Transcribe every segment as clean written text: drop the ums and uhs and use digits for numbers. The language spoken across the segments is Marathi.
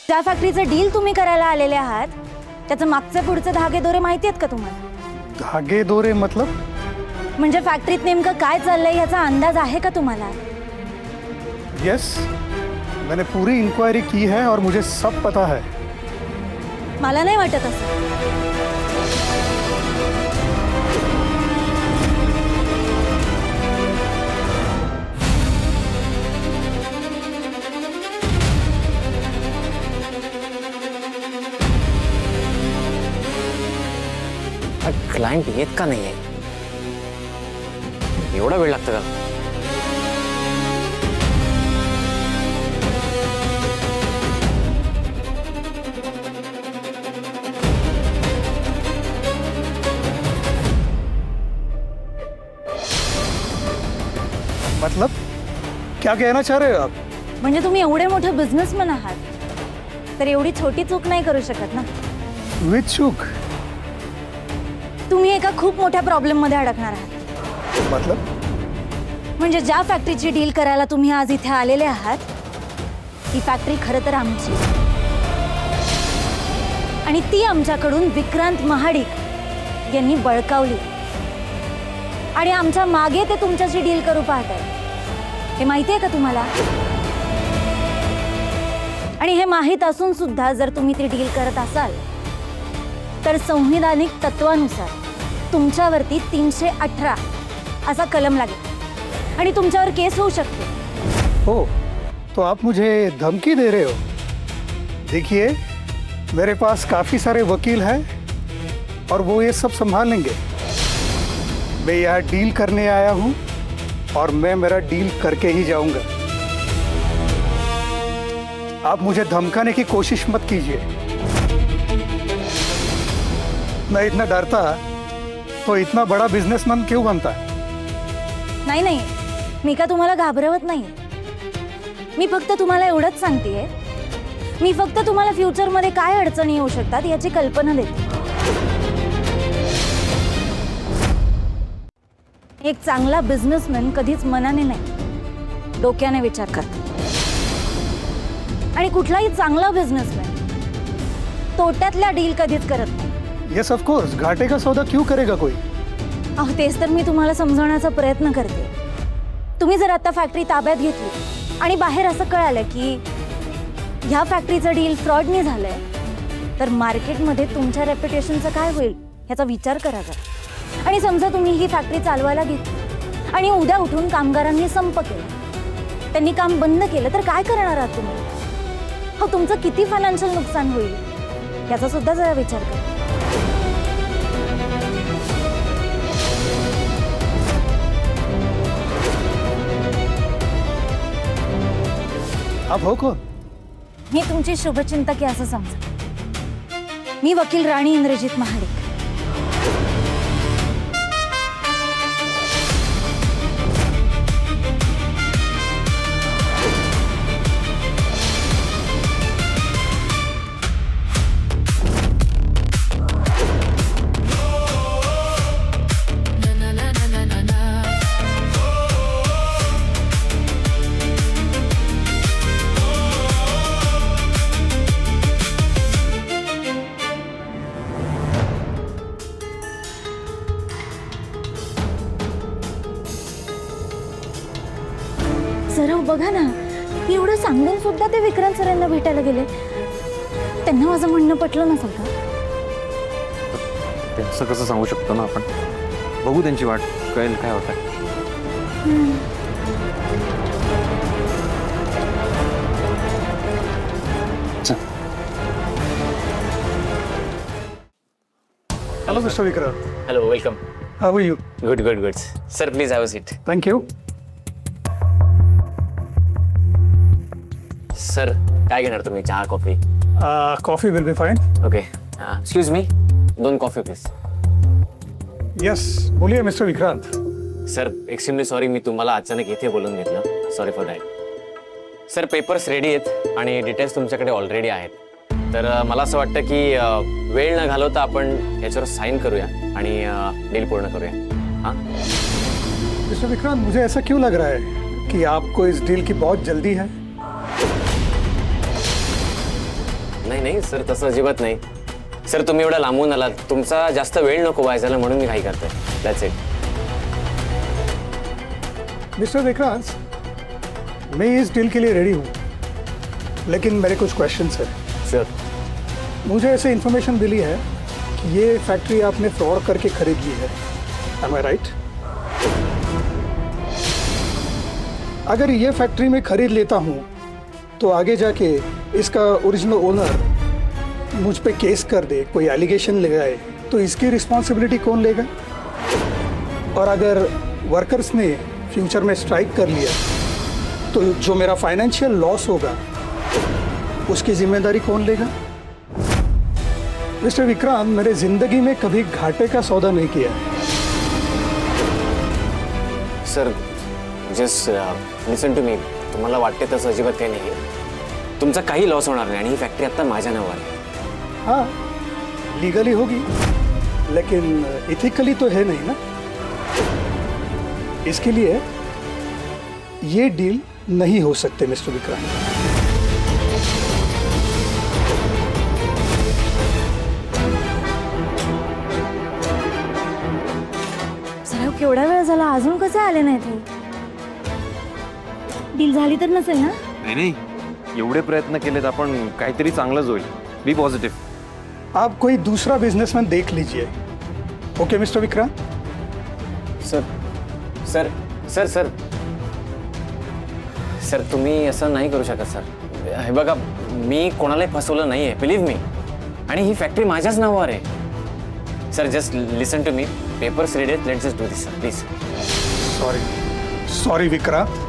ज्या फॅक्टरीचं डील तुम्ही करायला आलेले आहात त्याचं मागचे पुढचे धागेदोरे माहिती आहेत का तुम्हाला? धागेदोरे मतलब? म्हणजे फॅक्टरीत नेमकं काय चाललंय याचा अंदाज आहे का तुम्हाला? यस, मैंने पूरी इंक्वायरी की है और मुझे सब पता है। मला नाही वाटत असं। क्लायंट येत का नाहीये? एवढा वेळ लागतो का? मतलब क्या कहना चाह रहे हो आप? म्हणजे तुम्ही एवढे मोठे बिझनेसमॅन आहात तर एवढी छोटी चूक नाही करू शकत ना। विच चूक? तुम्ही एका खूप मोठ्या प्रॉब्लेम मध्ये अडकणार आहात। मतलब? म्हणजे ज्या फॅक्टरीची डील करायला तुम्ही आज इथे आलेले आहात ती फॅक्टरी खरं तर आमची आणि ती आमच्याकडून विक्रांत महाडिक यांनी बळकावली आणि आमच्या मागे ते तुमच्याशी डील करू पाहत आहेत। हे माहिती आहे का तुम्हाला? आणि हे माहीत असून सुद्धा जर तुम्ही ती डील करत असाल तर संविधानिक तत्वानुसार तुमच्यावरती 318 असा कलम लागेल आणि तुमच्यावर केस होऊ शकते। ओ, तो आप मुझे धमकी दे रहे हो? देखिए, मेरे पास काफ़ी सारे वकील हैं और वो ये सब संभाल लेंगे। मैं यहाँ डील करने आया हूँ और मैं मेरा डील करके ही जाऊँगा। आप मुझे धमकाने की कोशिश मत कीजिए। मैं इतना डरता तो इतना बड़ा बिजनेसमैन क्यों बनता है? नाही नाही, मी का तुम्हाला घाबरवत नाही। मी फक्त तुम्हाला एवढंच सांगतेय, मी फक्त तुम्हाला फ्युचरमध्ये काय अडचणी येऊ शकतात याची कल्पना देते। एक चांगला बिझनेसमॅन कधीच मनाने नाही डोक्याने विचार करतो आणि कुठलाही चांगला बिझनेसमॅन तोट्यातल्या डील कधीच करत नाही। यस ऑफ कोर्स, घाटे का सौदा क्यों करेगा कोई? अहो तेच तर मी तुम्हाला समजवण्याचा प्रयत्न करते। तुम्ही जर आता फॅक्टरी ताब्यात घेतली आणि बाहेर असं कळालं की ह्या फॅक्टरीचं डील फ्रॉडने झालंय तर मार्केटमध्ये तुमच्या रेप्युटेशनचं काय होईल ह्याचा विचार करा जरा। आणि समजा तुम्ही ही फॅक्टरी चालवायला घेतली आणि उद्या उठून कामगारांनी संप केला, त्यांनी काम बंद केलं तर काय करणार आहात तुम्ही? हो, तुमचं किती फायनान्शियल नुकसान होईल याचा सुद्धा जरा विचार करा। आप हो कौन? मी तुमची शुभचिंतक आहे असं समजा। मी वकील राणी इंद्रजित महाडिक। सराव बघा ना, एवढं सांगून सुद्धा ते विक्रांत सरांना भेटायला गेले। त्यांना माझं म्हणणं पटलं नसेल का? असं कसं सांगू शकतो ना आपण? बघू त्यांची वाट, कळेल काय होत आहे। Hello mister Vikrant. Hello, welcome. How are you? Good good good. Sir please have a seat. Thank you. Sir काय घेणार तुम्ही, चहा coffee? Coffee will be fine. Okay, excuse me, 2 coffee please. Yes, बोलिए mister Vikrant. Sir extremely sorry, मी तुम्हाला अचानक इथे बोलून घेतलं, sorry for that. Sir papers ready आहेत आणि डिटेल्स तुमच्याकडे ऑलरेडी आहेत, तर मला असं वाटतं की वेळ न घालवता आपण याच्यावर साइन करूया आणि डील पूर्ण करूया। हां मिस्टर विक्रांत, मुझे ऐसा क्यों लग रहा है कि आपको इस डील की बहुत जल्दी है? नाही सर, तसं अजिबात नाही. सर तुम्ही एवढा लांबून आलात, तुमचा जास्त वेळ नको व्हायला म्हणून मी काही करतोय. That's it. मिस्टर विक्रांत, मैं इस डील के लिए रेडी हूँ, लेकिन मेरे कुछ क्वेश्चंस हैं. श्योर. मुझे ऐसे इन्फॉर्मेशन मिली है कि ये फैक्ट्री आपने फ्रॉड करके खरीद ली है. एम आई राइट? अगर ये फैक्ट्री मैं खरीद लेता हूँ तो आगे जाके इसका ओरिजिनल ओनर मुझ पे केस कर दे, कोई एलिगेशन लगाए, तो इसकी रिस्पॉन्सिबिलिटी कौन लेगा? और अगर वर्कर्स ने फ्यूचर में स्ट्राइक कर लिया तो जो मेरा फाइनेंशियल लॉस होगा उसकी जिम्मेदारी कौन लेगा? मिस्टर विक्रांत, मेरे जिंदगी में कभी घाटे का सौदा नहीं किया. Sir just listen to me. तुम्हाला वाटते तसं अजिबात काही नाही. तुमचा काही लॉस होणार नाही आणि ही फॅक्टरी आता माझ्या नावावर आहे. हाँ, लीगली होगी, लेकिन इथिकली तो है नहीं ना. इसके लिए ये डील नहीं हो सकते मिस्टर विक्रांत. सर केवढा वेळ झाला, अजून कसे आले नाही ते? डील झाली तर नसेल ना? नाही नाही, एवढे प्रयत्न केलेत आपण, काहीतरी चांगलंच होईल. बी पॉझिटिव्ह. आप कोई दूसरा बिजनेसमैन देख लीजिए. Okay mister Vikrant? Sir sir sir sir sir तुम्ही असं नाही करू शकत सर. हे बघा, मी कोणालाही फसवलं नाही आहे, बिलीव्ह मी. आणि ही फॅक्टरी माझ्याच नावावर आहे. Sir just listen to me. Papers ready आहेत. Let's just do this sir, please. Sorry Vikrant,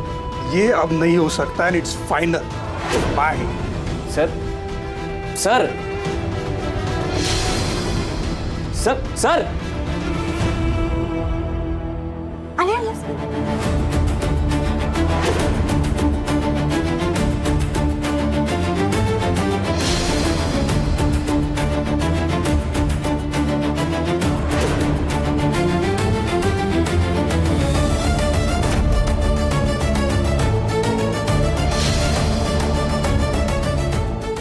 ये अब नहीं हो सकता and it's final. Bye. Sir sir sir sir आले आले सर.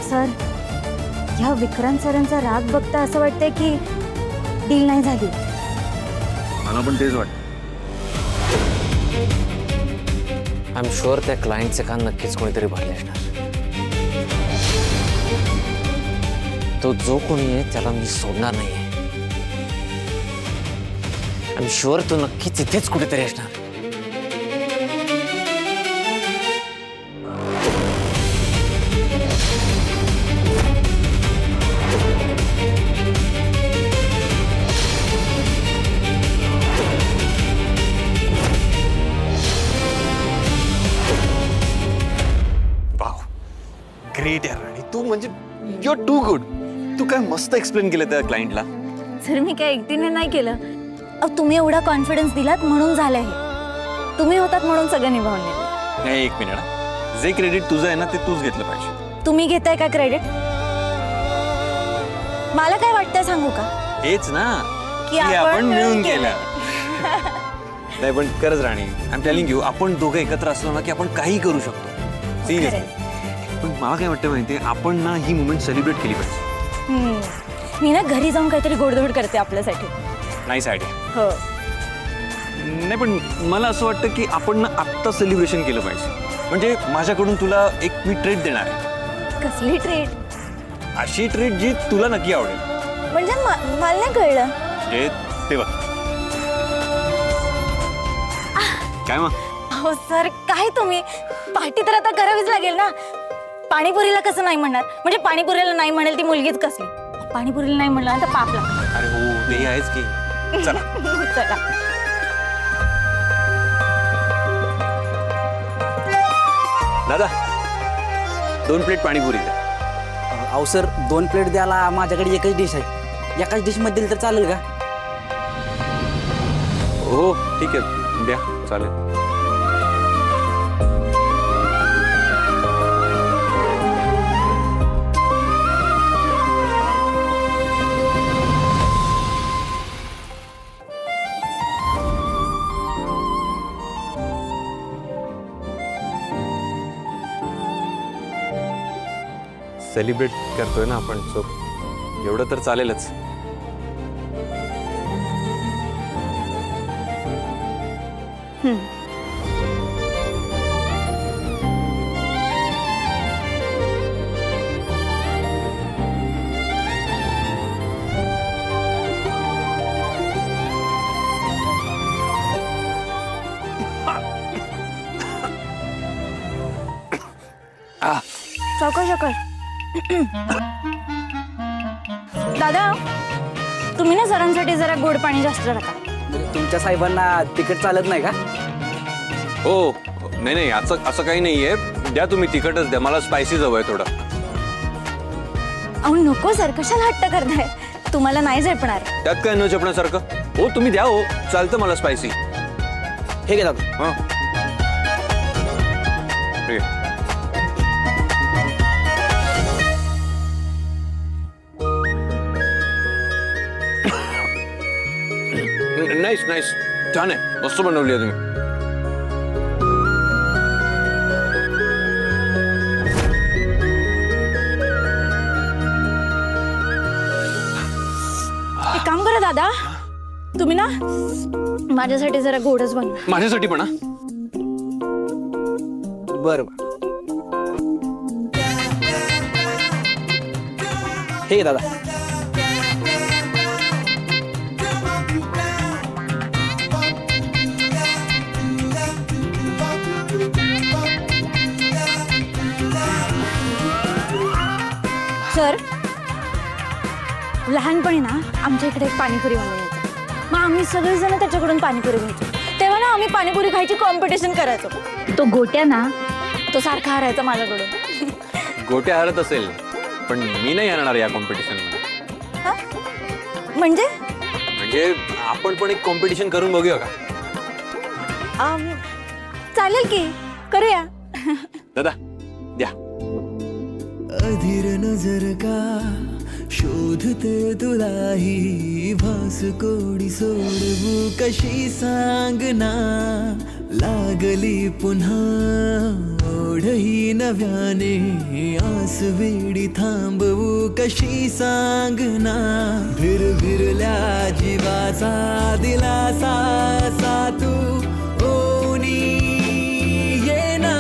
सर, ह्या विक्रांत सरांचा राग बघता असं वाटतंय की डील नाही झाली. मला पण तेच वाटतं. आय एम शुअर त्या क्लायंटचे कान नक्कीच कोणीतरी भरले असणार. तो जो कोणी आहे त्याला मी सोडणार नाहीये. आय एम शुअर तो नक्कीच इथेच कुठेतरी असणार. ग्रेट यार. आणि तू म्हणजे यू आर टू गुड. तू काय मस्त एक्सप्लेन केलं त्या क्लायंटला. सर मी काय एकटीने नाही केलं. अहो तुम्ही एवढा कॉन्फिडन्स दिलात म्हणून झालं हे. तुम्ही होतात म्हणून सगळं निभावून नेलं. नाही, एक मिनिट. जे क्रेडिट तुझं आहे ना ते तूच घेतलं पाहिजे. तुम्ही घेताय का क्रेडिट? मला काय वाटतंय सांगू का? हेच ना की की आपण मिळून केलं. केलं. नाही पण खरंच राणी, आय एम टेलिंग यू, आपण दोघं एकत्र असलो ना की आपण काही करू शकतो. सिरियसली. पण मला काय वाटतं माहितीये, आपण ना ही मुमेंट सेलिब्रेट केली पाहिजे. मी ना घरी जाऊन काहीतरी गोडधोड करते आपल्यासाठी. Nice idea. हो. नाही पण मला असं वाटतं की आपण ना आत्ता सेलिब्रेशन केलं पाहिजे. म्हणजे माझ्याकडून तुला एक मी ट्रीट देणार आहे. कसली ट्रीट? अशी ट्रीट जी तुला नक्की आवडेल. म्हणजे मला नाही कळलं. जे ते बघ. काय मग? हो सर, काय तुम्ही, पार्टी तर आता करावीच लागेल ना. पाणीपुरीला कसं नाही म्हणणार? म्हणजे पाणीपुरीला नाही म्हणेल ती मुलगीच कसली. पाणीपुरीला नाही म्हणलं तर पाप लागतं. अरे हो, ते आहेच की. चला. चला. दादा 2 प्लेट पाणीपुरी द्या. अहो सर, 2 प्लेट द्यायला माझ्याकडे एकच डिश आहे. एकाच डिशमध्ये दिली तर चालेल का? हो ठीक आहे, द्या, चालेल. सेलिब्रेट करतोय ना आपण, सो एवढं तर चालेलच. सावकाश सावकाश. दादा तुम्ही ना सरांसाठी जरा गोड पाणी जास्त टाका. तुमच्या साहेबांना तिकीट चालत नाही का? हो नाही नाही, असं काही नाहीये. द्या तुम्ही तिखटच द्या, मला स्पायसी हवंय थोडं. अहो नको सर, कशाला हट्ट करताय? तुम्हाला नाही झेपणार. त्यात काय न चपण्यासारखं? हो तुम्ही द्या, हो चालतं मला स्पायसी. हे घे दादा. हां ठीक आहे. नाईस नाईस, छान आहे, मस्त बनवली आहे तुम्ही. एक काम करा दादा, तुम्ही ना माझ्यासाठी जरा गोडच बनवा. माझ्यासाठी पण हा. बरं बरं. हे घे दादा. सर लहानपणी ना आमच्या इकडे एक पाणीपुरी वाला यायचा. मग आम्ही सगळेजण त्याच्याकडून पाणीपुरी घ्यायचो. तेव्हा ना आम्ही पाणीपुरी खायची कॉम्पिटिशन करायचो. तो गोट्या ना तो सारखा हरायचा माझ्याकडून. गोट्या हरत असेल पण मी नाही हरणार या कॉम्पिटिशन मध्ये. हा? म्हणजे आपण पण एक कॉम्पिटिशन करून बघूया का? चालेल की, करूया. दादा द्या. अधीर नजर का शोधते तुलाही, भास कोडी सोडवू कशी सांगना, लागली पुन्हा ओढही नव्याने, आस वेडी थांबवू कशी सांगना, भिरभिरल्या जीवाचा दिलासा सा तू ओनी येना.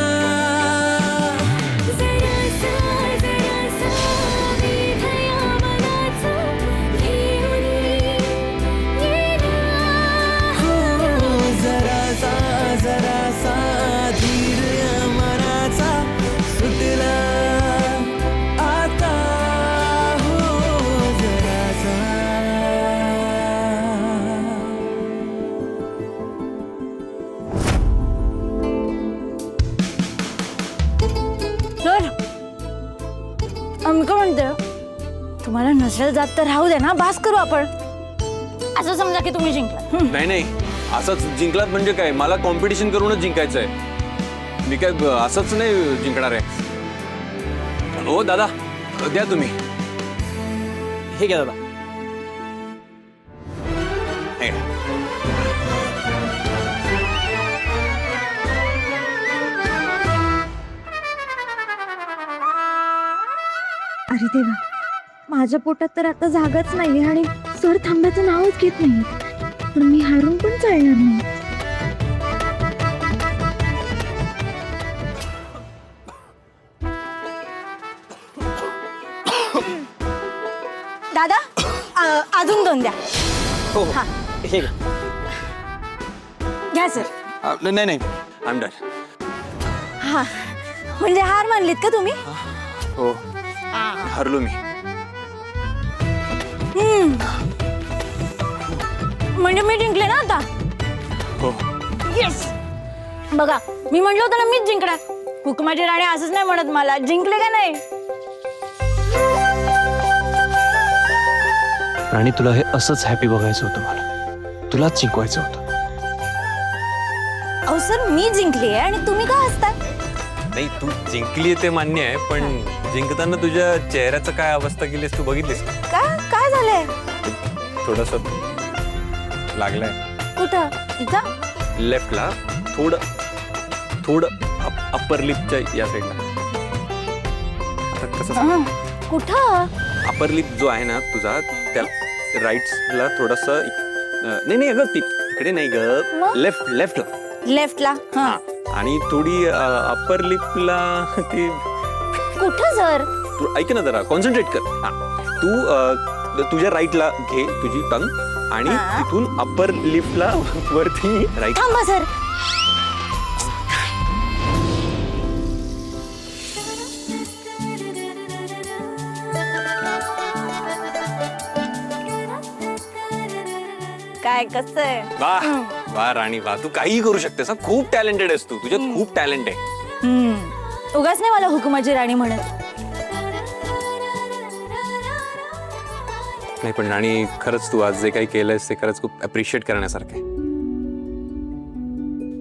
सर काय म्हणते, तुम्हाला नसेल जात तर राहू दे ना, बास करू आपण. असं समजा की तुम्ही जिंकला. नाही नाही, असंच जिंकलात म्हणजे काय? मला कॉम्पिटिशन करूनच जिंकायचंय. मी काय असंच नाही जिंकणार आहे. हो दादा द्या तुम्ही. हे घे दादा. हे घ्या. अरे देवा, माझ्या पोटात तर आता जागाच नाही आणि सर थांब्याचं नावच घेत नाही. पण मी हारून पण चालणार नाही. दादा अजून 2 द्या. हो हा. हे घे. घ्या सर. नाही नाही, आय एम डन. हा म्हणजे हार मानलीत का तुम्ही? हो हरलो मी. म्हणजे मी जिंकले ना आता? हो येस. बघा मी म्हणलं होतं ना मीच जिंकणार. हुकुमाची राणी असंच नाही म्हणत मला. जिंकले का नाही? राणी तुला हे असंच हॅपी बघायचं होतं. मला तुलाच जिंकवायचं होतं. अहो सर मी जिंकली आहे आणि तुम्ही का हसताय? नाही, तू जिंकली ते मान्य आहे, पण जिंकताना तुझ्या चेहऱ्याचं काय अवस्था केलीस तू बघितलीस का? काय झालंय? थोडस लागलंय. कुठं? इथं? लेफ्टला थोडं थोडं अप्पर लिपच्या या साईडला. कसं हं, कुठं अपर लिप जो आहे ना तुझा त्या राईटला थोडासा नाही नाही अगं तिकडे नाही ग मग? लेफ्ट लेफ्टला लेफ्टला हा आणि थोडी अपर लिपला ती कुठं सर तू ऐक ना जरा कॉन्सन्ट्रेट कर हा तू तुझ्या राईटला घे तुझी टंग आणि हा. तिथून अपर लिपला वरती राईट थांबा सर काय कसं आहे वा वा राणी वा तू काही करू शकतेस हा खूप टॅलेंटेड आहेस तू तुझ्यात खूप टॅलेंट आहे उगाच नाही मला हुकुमाची राणी म्हणत नाही पण राणी खरंच तू आज जे काही केलंयस ते खरंच खूप अप्रिशिएट करण्यासारखं आहे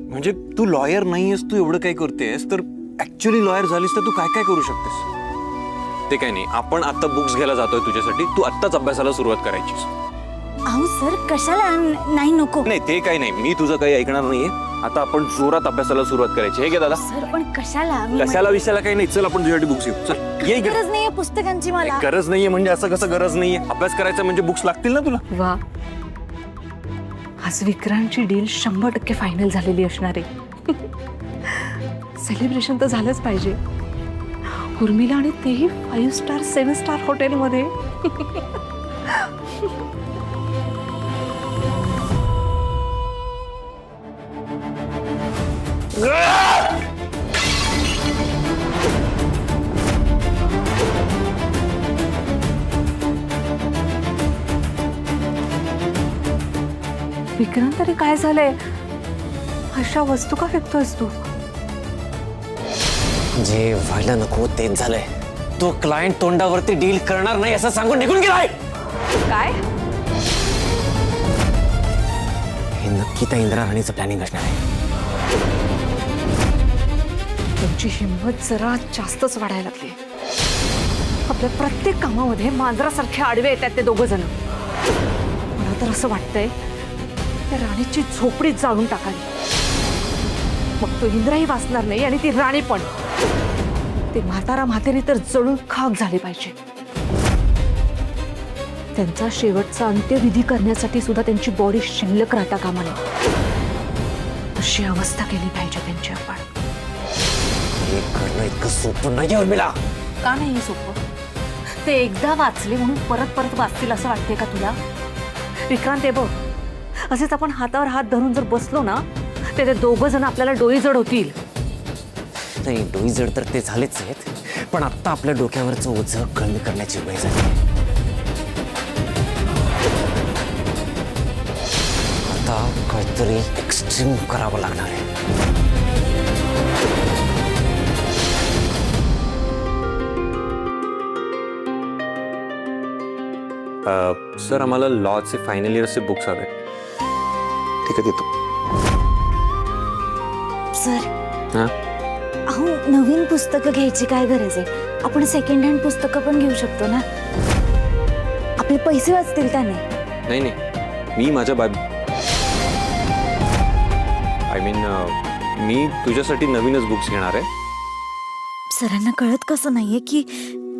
म्हणजे तू लॉयर नाहीयेस तू एवढं काही करतेस तर ऍक्च्युअली लॉयर झालीस तर तू काय काय करू शकतेस ते काय नाही आपण आता बुक्स घ्यायला जातोय तुझ्यासाठी तू आत्ताच अभ्यासाला सुरुवात करायचीस अहो सर कशाला नाही नको नाही ते काही नाही मी तुझं काही ऐकणार नाहीये आता आपण जोरात अभ्यासाला सुरुवात करायची हे घे दादा सर पण कशाला मी कशाला विषयाला काही नाही चल आपण तुझ्यासाठी बुक्स घेऊ चल ये इकडे गरज नाहीये पुस्तकांची मला गरज नाहीये म्हणजे असं कसं गरज नाहीये अभ्यास करायचा म्हणजे बुक्स लागतील ना तुला वा आज विक्रांतची डील 100% फायनल झालेली असणार आहे सेलिब्रेशन तर झालंच पाहिजे उर्मिला आणि तेही 5 स्टार 7 स्टार हॉटेलमध्ये विक्रांत तरी काय झालंय अशा वस्तू का फेकतोयस तू जे व्हायला नको तेच झालंय तो क्लायंट तोंडावरती डील करणार नाही असं सांगून निघून गेलाय काय हे नक्की त्या इंदिरा राणीचं प्लॅनिंग असणार आहे तुमची हिंमत जरा जास्तच वाढायला लागली आपल्या प्रत्येक कामामध्ये मांजरासारखे आडवे येतात ते दोघं जण मला तर असं वाटतंय त्या राणीची झोपडीत जाळून टाकावी मग तो इंद्राही वाचणार नाही आणि ती राणी पण ते म्हातारा म्हातेरी तर जळून खाक झाले पाहिजे त्यांचा शेवटचा अंत्यविधी करण्यासाठी सुद्धा त्यांची बॉडी शिल्लक राहता कामा नये अशी अवस्था केली पाहिजे त्यांची आपण हे करणं इतकं सोपं नाही उर्मिला का नाही सोपं ते एकदा वाचले म्हणून परत परत वाचतील असं वाटते का तुला विक्रांत हे बघ असेच आपण हातावर हात धरून जर बसलो ना ते दोघं जण आपल्याला डोई जड होतील नाही डोई जड तर ते झालेच आहेत पण आता आपल्या डोक्यावरचं ओझं कमी करण्याची वेळ झाली आता काहीतरी एक्स्ट्रीम करावं लागणार आहे सर आम्हाला लॉचे फायनल इयरचे बुक्स हवे ठीक आहे देतो सर हां अहो नवीन पुस्तकं घ्यायची काय गरज आहे आपण सेकंड हँड पुस्तकं पण घेऊ शकतो ना आपले पैसे वाचतील त्याने नाही नाही मी माझ्या आय मीन मी तुझ्यासाठी नवीनच बुक्स घेणार आहे सरांना कळत कसं नाहीये की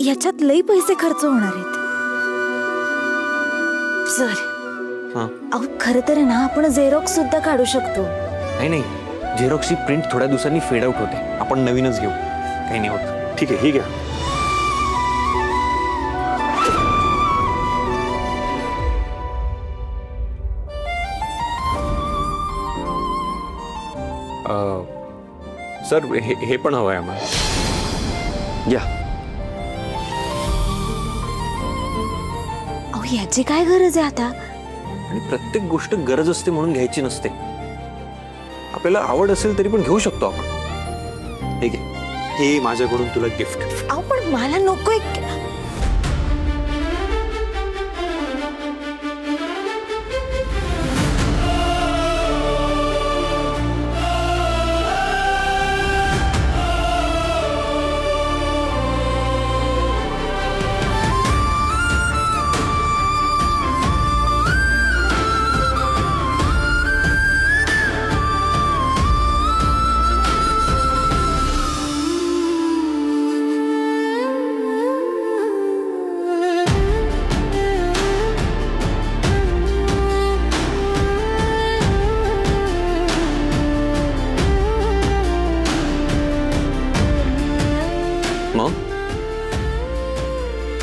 याच्यात लई पैसे खर्च होणार आहेत सर हां अहो खरं तर ना आपण झेरॉक्स सुद्धा काढू शकतो नाही नाही झेरॉक्सची प्रिंट थोड्या दिवसांनी फेड आउट होते आपण नवीनच घेऊ काही नाही होत ठीक आहे ही घ्या सर हे पण हवं आहे आम्हाला या अहो याची काय गरज आहे आता आणि प्रत्येक गोष्ट गरज असते म्हणून घ्यायची नसते आपल्याला आवड असेल तरी पण घेऊ शकतो आपण ठीक आहे हे माझ्याकडून तुला गिफ्ट अहो पण मला नकोय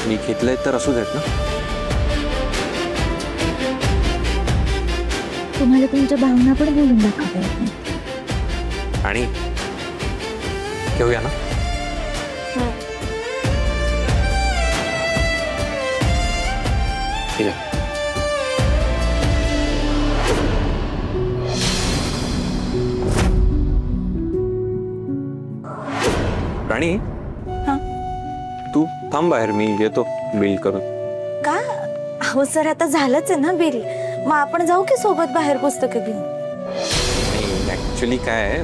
मी घेतलंय तर असू देत ना. तुम्हाला तुमच्या भावना पण बोलून दाखवता येत नाही. आणि घेऊया ना. ठीक आहे. राणी हा? तू थांब बाहेर, मी येतो बिल करून. का? अहो सर, आता झालंच आहे ना बिल. मग आपण जाऊ की सोबत बाहेर पुस्तकं घेऊन? ऍक्च्युली काय आहे,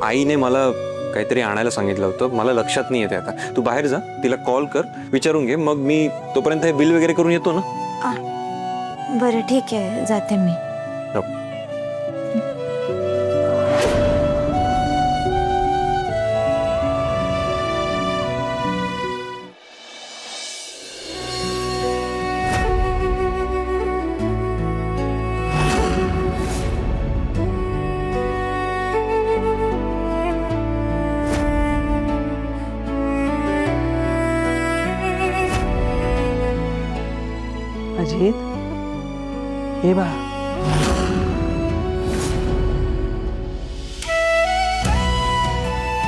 आईने मला काहीतरी आणायला सांगितलं होतं, मला लक्षात नाही येते आता. तू बाहेर जा, तिला कॉल कर, विचारून घे, मग मी तोपर्यंत हे बिल वगैरे करून येतो ना. बरं ठीक आहे, जाते मी. हो. अजित, हे बा,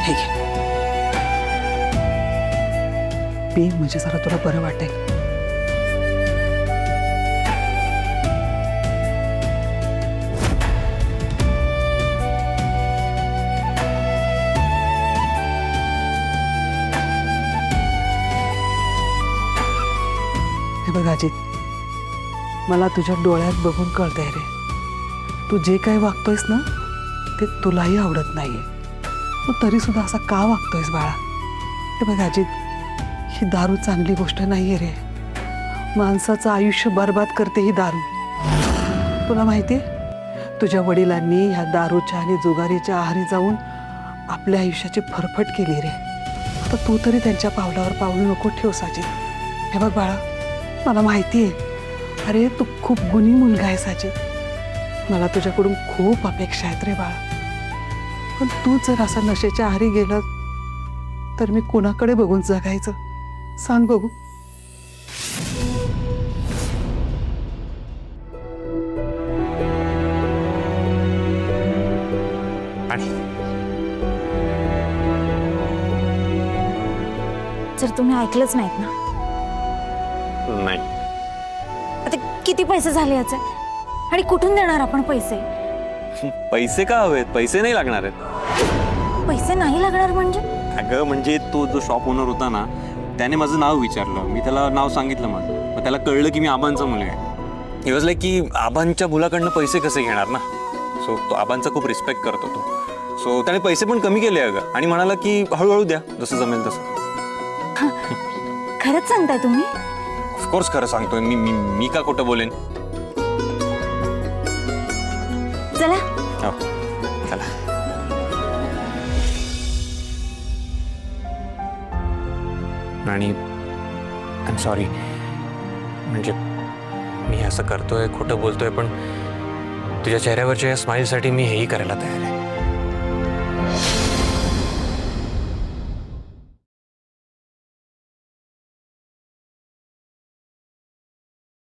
हे घे. पी, म्हणजे जरा तुला बरं वाटेल. हे बघ अजित, मला तुझ्या डोळ्यात बघून कळतंय रे, तू जे काही वागतोयस ना ते तुलाही आवडत नाहीये. तू तरी सुद्धा असा का वागतोयस बाळा? हे बघ अजित, ही दारू चांगली गोष्ट नाहीये रे. माणसाचं आयुष्य बर्बाद करते ही दारू. तुला माहितीये, तुझ्या वडिलांनी ह्या दारूच्या आणि जुगारीच्या आहारी जाऊन आपल्या आयुष्याची फरफट केली रे. आता तू तरी त्यांच्या पावलावर पाऊल नको ठेवस अजित. हे बघ बाळा, मला माहिती आहे, अरे तू खूप गुणी मुलगा आहेस अजित. मला तुझ्याकडून खूप अपेक्षा आहेत रे बाळा. पण तू जर असा नशेच्या आहारी गेला तर मी कोणाकडे बघून जगायचं सांग बघू? जर तुम्ही ऐकलंच नाहीत ना, नाही. आता किती पैसे झाले याचे? आणि कुठून देणार आपण पैसे? पैसे का हवेत? पैसे नाही लागणार आहेत. पैसे नाही लागणार म्हणजे? अगं म्हणजे तो जो शॉप ओनर होता ना, त्याने माझं नाव विचारलं, मी त्याला नाव सांगितलं माझं, मग त्याला कळलं की मी आबांचा मुलगा आहे. ही वॉज लाईक की आबांच्या मुलाकडनं पैसे कसे घेणार ना. सो तो आबांचा खूप रिस्पेक्ट करतो तो. सो त्याने पैसे पण कमी केले अगं, आणि म्हणाला की हळूहळू द्या, जसं जमेल तसं. खरंच सांगताय तुम्ही? ऑफकोर्स खरं सांगतोय मी. मी का खोटं बोलेन? चला. हो चला. आणि आय एम सॉरी, म्हणजे मी असं करतोय, खोटं बोलतोय, पण तुझ्या चेहऱ्यावरच्या या स्माईलसाठी मी हेही करायला तयार आहे.